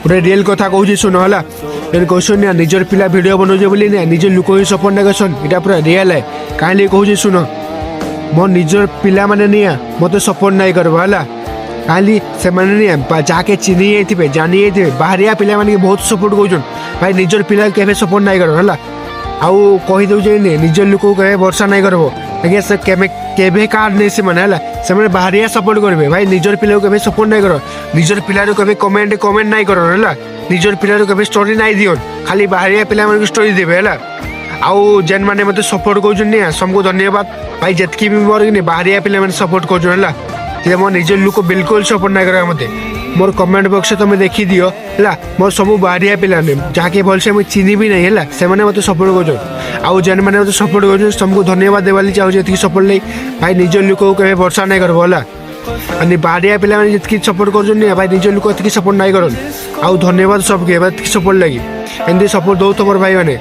गोटे रियल कथा कहूँ शुण है क्वेश्चन ना निजर पिला भिड बनाऊे बोली ना निज लोक ही सपोर्ट ना करसन यहाँ पूरा रियल है कहीं कहूँ शुण मो निजर पिला माने निया मत सपोर्ट नहीं करवा है कहीं से जाके चिन्ह जाइए जानी जाइए बाहरिया पिला माने बहुत सपोर्ट कर भाई निजर पिला के सपोर्ट नहीं कर आउ कहीदे निज लोक के भरसा नहीं करब आज्ञा से केवे कार नहीं से मैंने बाहरिया सपोर्ट करेंगे भाई निजर पिला को सपोर्ट नहीं कर निजर पिला के कमेंट नहीं कर निजर पिला के स्टोरी नहीं दियो खाली बाहरिया पिला स्टोरी देवे है आउ जेन मैंने मत सपोर्ट कर सबको धन्यवाद भाई जितकी भी मोर बाहरिया पिला सपोर्ट कर मो निज लोक बिल्कुल सपोर्ट नहीं कर मत मोर कमेंट बॉक्स तुम देखी दियो है मोर सब बाहरिया पिला जहाँकि भलसे मुझे चिन्ह भी नहीं है से मत सपोर्ट कर आउ जेन मैंने मत सपोर्ट कर सबको धन्यवाद देवाली चाहूँ जी सपोर्ट नहीं भाई निज लोक के भरसा नहीं करब है बाहरिया पिला जी सपोर्ट कर भाई निज लोक सपोर्ट नहीं कर आउ धन्यवाद सबके सपोर्ट लगी एमती सपोर्ट दो तुम भाई मैंने।